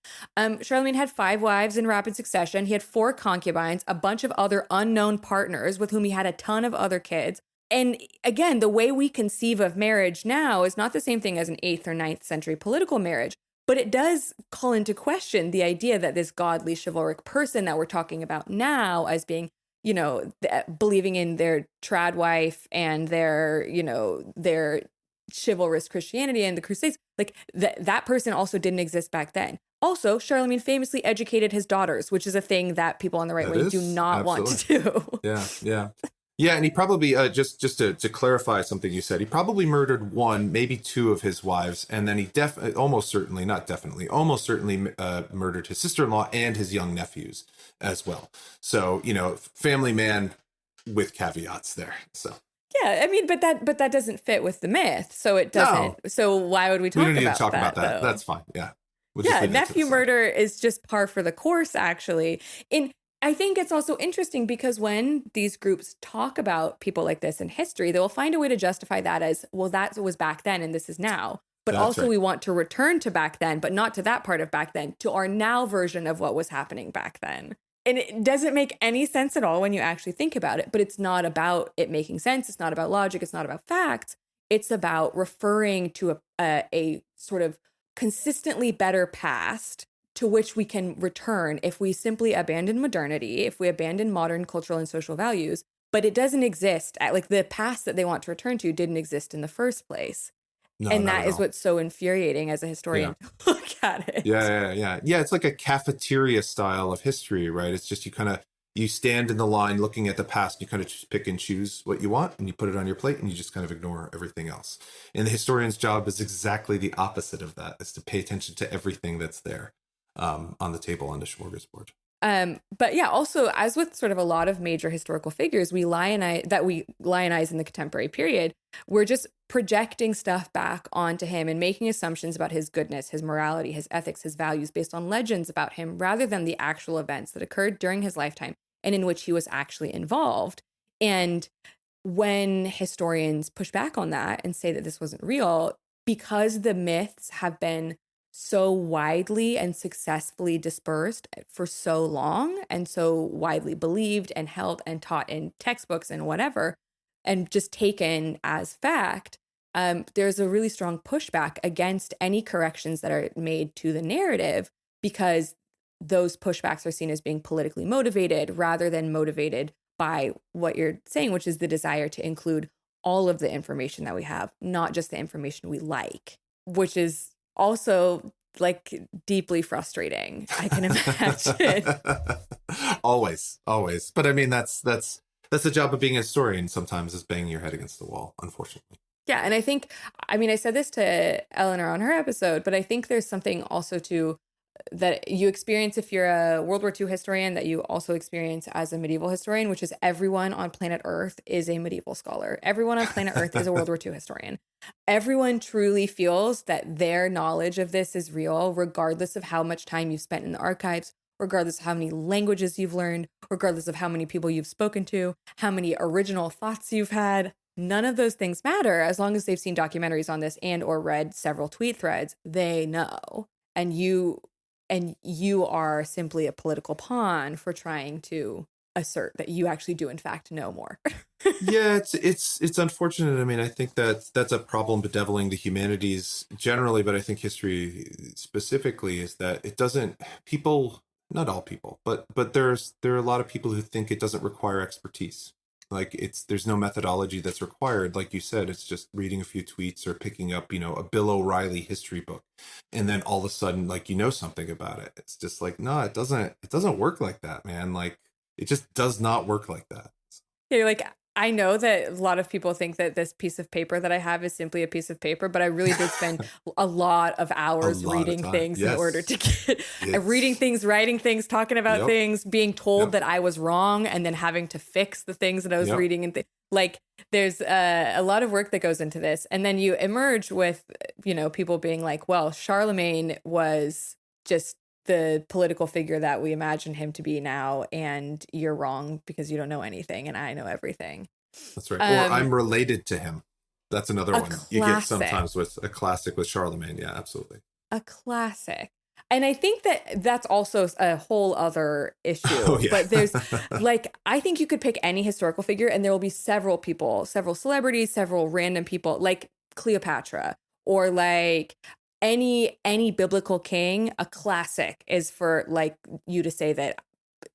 Speaker 1: Charlemagne had 5 wives in rapid succession. He had 4 concubines, a bunch of other unknown partners with whom he had a ton of other kids. And again, the way we conceive of marriage now is not the same thing as an 8th or 9th century political marriage. But it does call into question the idea that this godly, chivalric person that we're talking about now as being, believing in their trad wife and their chivalrous Christianity and the Crusades, like that person also didn't exist back then. Also, Charlemagne famously educated his daughters, which is a thing that people on the right wing do not want to do.
Speaker 2: Yeah, yeah. Yeah, and he probably, just to clarify something you said, he probably murdered 1, maybe 2 of his wives, and then he almost certainly murdered his sister-in-law and his young nephews as well. So, family man with caveats there. So
Speaker 1: yeah, I mean, but that doesn't fit with the myth, so it doesn't. No. So why would we talk about that? We don't need to talk about that.
Speaker 2: That's fine. Yeah.
Speaker 1: Nephew murder is just par for the course, actually. I think it's also interesting because when these groups talk about people like this in history, they will find a way to justify that as, well, that was back then and this is now. But that's also right. We want to return to back then, but not to that part of back then, to our now version of what was happening back then. And it doesn't make any sense at all when you actually think about it, but it's not about it making sense. It's not about logic. It's not about facts. It's about referring to a sort of consistently better past to which we can return if we simply abandon modernity, if we abandon modern cultural and social values, but it doesn't exist. Like the past that they want to return to didn't exist in the first place. No, and that is what's so infuriating as a historian to look at it.
Speaker 2: Yeah. It's like a cafeteria style of history, right? It's just you stand in the line looking at the past, and you kind of just pick and choose what you want and you put it on your plate and you just kind of ignore everything else. And the historian's job is exactly the opposite of that, is to pay attention to everything that's there. On the table on the smorgasbord.
Speaker 1: But yeah, also, as with sort of a lot of major historical figures we lionize in the contemporary period, we're just projecting stuff back onto him and making assumptions about his goodness, his morality, his ethics, his values based on legends about him rather than the actual events that occurred during his lifetime and in which he was actually involved. And when historians push back on that and say that this wasn't real, because the myths have been so widely and successfully dispersed for so long and so widely believed and held and taught in textbooks and whatever, and just taken as fact, there's a really strong pushback against any corrections that are made to the narrative because those pushbacks are seen as being politically motivated rather than motivated by what you're saying, which is the desire to include all of the information that we have, not just the information we like, which is also like deeply frustrating, I can imagine.
Speaker 2: Always. But I mean, that's the job of being a historian sometimes, is banging your head against the wall, unfortunately.
Speaker 1: Yeah. And I said this to Eleanor on her episode, but I think there's something also that you experience if you're a World War II historian that you also experience as a medieval historian, which is everyone on planet Earth is a medieval scholar. Everyone on planet Earth is a World War II historian. Everyone truly feels that their knowledge of this is real, regardless of how much time you've spent in the archives, regardless of how many languages you've learned, regardless of how many people you've spoken to, how many original thoughts you've had. None of those things matter as long as they've seen documentaries on this and or read several tweet threads. They know. And and you are simply a political pawn for trying to assert that you actually do in fact know more.
Speaker 2: Yeah, it's unfortunate. I mean, I think that's a problem bedeviling the humanities generally, but I think history specifically is that it doesn't people, not all people, but there are a lot of people who think it doesn't require expertise. Like there's no methodology that's required. Like you said, it's just reading a few tweets or picking up, a Bill O'Reilly history book. And then all of a sudden, like, something about it. It's just like, no, it doesn't work like that, man. Like it just does not work like that.
Speaker 1: You're like, I know that a lot of people think that this piece of paper that I have is simply a piece of paper, but I really did spend a lot of hours reading things in order to get reading things, writing things, talking about things, being told that I was wrong, and then having to fix the things that I was reading. And like, there's a lot of work that goes into this. And then you emerge with, people being like, well, Charlemagne was just the political figure that we imagine him to be now, and you're wrong because you don't know anything and I know everything.
Speaker 2: That's right. Or I'm related to him. That's another one
Speaker 1: classic.
Speaker 2: You get sometimes with a classic with Charlemagne. Yeah, absolutely.
Speaker 1: A classic. And I think that's also a whole other issue. But there's like, I think you could pick any historical figure and there will be several people, several celebrities, several random people, like Cleopatra, or like any biblical king. A classic is for like you to say that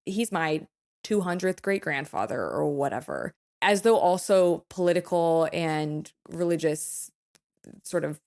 Speaker 1: he's my 200th great grandfather or whatever, as though also political and religious sort of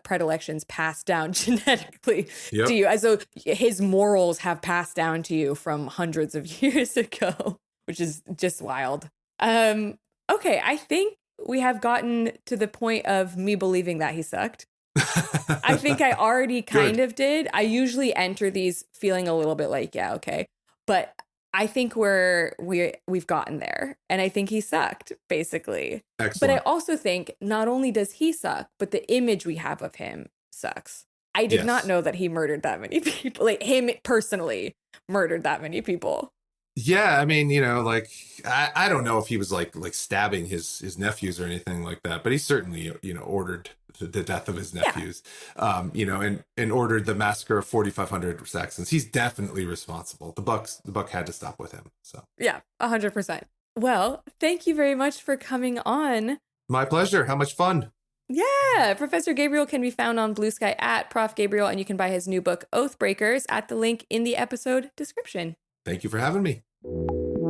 Speaker 1: predilections passed down genetically to you, as though his morals have passed down to you from hundreds of years ago, which is just wild. Okay, I think we have gotten to the point of me believing that he sucked. I think I already kind of did. I usually enter these feeling a little bit like, yeah, okay. But I think we've gotten there, and I think he sucked, basically. Excellent. But I also think not only does he suck, but the image we have of him sucks. I did not know that he murdered that many people. Like, him personally murdered that many people.
Speaker 2: Yeah, I mean, like I don't know if he was like stabbing his nephews or anything like that, but he certainly ordered the death of his nephews, and ordered the massacre of 4,500 Saxons. He's definitely responsible. The buck had to stop with him. So
Speaker 1: yeah, 100%. Well, thank you very much for coming on.
Speaker 2: My pleasure. How much fun.
Speaker 1: Yeah, Professor Gabriele can be found on Blue Sky at Prof. Gabriele, and you can buy his new book, Oathbreakers, at the link in the episode description.
Speaker 2: Thank you for having me.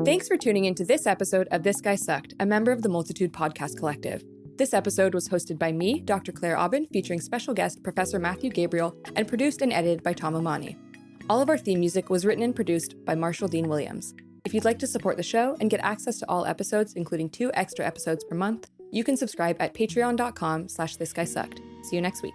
Speaker 1: Thanks for tuning into this episode of This Guy Sucked, a member of the Multitude Podcast Collective. This episode was hosted by me, Dr. Claire Aubin, featuring special guest Professor Matthew Gabriele, and produced and edited by Tom Amani. All of our theme music was written and produced by Marshall Dean Williams. If you'd like to support the show and get access to all episodes, including 2 extra episodes per month, you can subscribe at patreon.com/thisguysucked. See you next week.